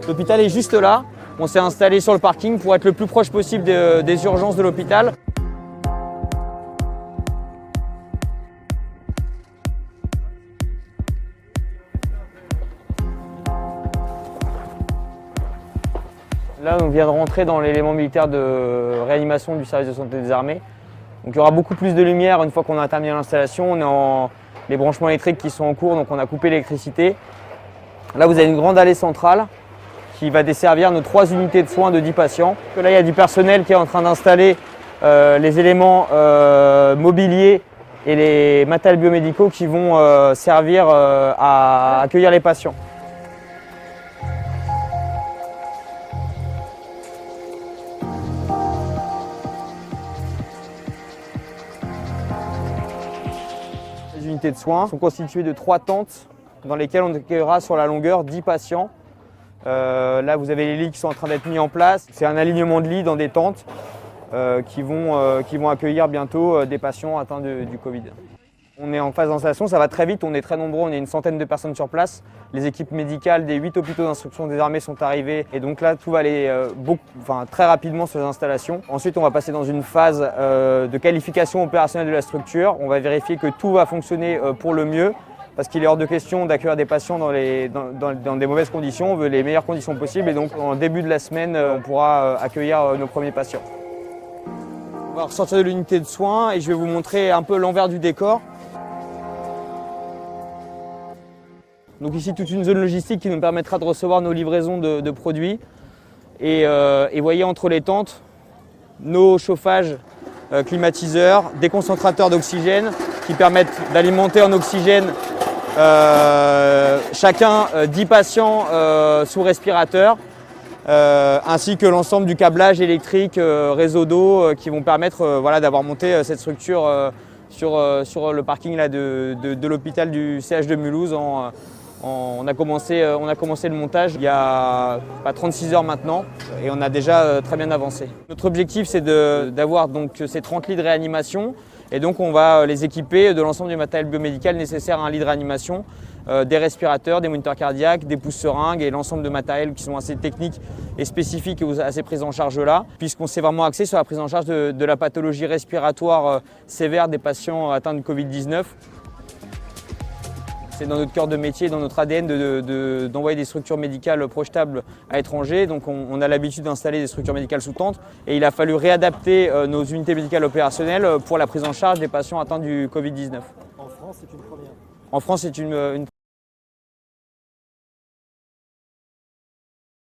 L'hôpital est juste là. On s'est installé sur le parking pour être le plus proche possible des urgences de l'hôpital. Là, on vient de rentrer dans l'élément militaire de réanimation du service de santé des armées. Donc, il y aura beaucoup plus de lumière une fois qu'on a terminé l'installation. On est en les branchements électriques qui sont en cours, donc on a coupé l'électricité. Là, vous avez une grande allée centrale qui va desservir nos 3 unités de soins de 10 patients. Là, il y a du personnel qui est en train d'installer les éléments mobiliers et les matériels biomédicaux qui vont servir à accueillir les patients. Les unités de soins sont constituées de 3 tentes dans lesquelles on accueillera sur la longueur 10 patients. Là, vous avez les lits qui sont en train d'être mis en place. C'est un alignement de lits dans des tentes qui vont accueillir bientôt des patients atteints du Covid. On est en phase d'installation, ça va très vite, on est très nombreux, on est une centaine de personnes sur place. Les équipes médicales des 8 hôpitaux d'instruction des armées sont arrivées et donc là tout va aller très rapidement sur les installations. Ensuite on va passer dans une phase de qualification opérationnelle de la structure. On va vérifier que tout va fonctionner pour le mieux parce qu'il est hors de question d'accueillir des patients dans des mauvaises conditions. On veut les meilleures conditions possibles et donc en début de la semaine on pourra accueillir nos premiers patients. On va ressortir de l'unité de soins et je vais vous montrer un peu l'envers du décor. Donc ici, toute une zone logistique qui nous permettra de recevoir nos livraisons de produits. Et voyez entre les tentes, nos chauffages climatiseurs, des concentrateurs d'oxygène qui permettent d'alimenter en oxygène chacun 10 patients sous respirateur, ainsi que l'ensemble du câblage électrique, réseau d'eau qui vont permettre d'avoir monté cette structure sur le parking là, de l'hôpital du CH de Mulhouse. On a commencé le montage il y a 36 heures maintenant et on a déjà très bien avancé. Notre objectif c'est d'avoir donc ces 30 lits de réanimation et donc on va les équiper de l'ensemble du matériel biomédical nécessaire à un lit de réanimation, des respirateurs, des moniteurs cardiaques, des pousse-seringues et l'ensemble de matériel qui sont assez techniques et spécifiques à ces prises en charge là, puisqu'on s'est vraiment axé sur la prise en charge de la pathologie respiratoire sévère des patients atteints de Covid-19. C'est dans notre cœur de métier, dans notre ADN d'envoyer des structures médicales projetables à l'étranger. Donc on a l'habitude d'installer des structures médicales sous tente et il a fallu réadapter nos unités médicales opérationnelles pour la prise en charge des patients atteints du Covid-19. En France, c'est une première. En France, c'est une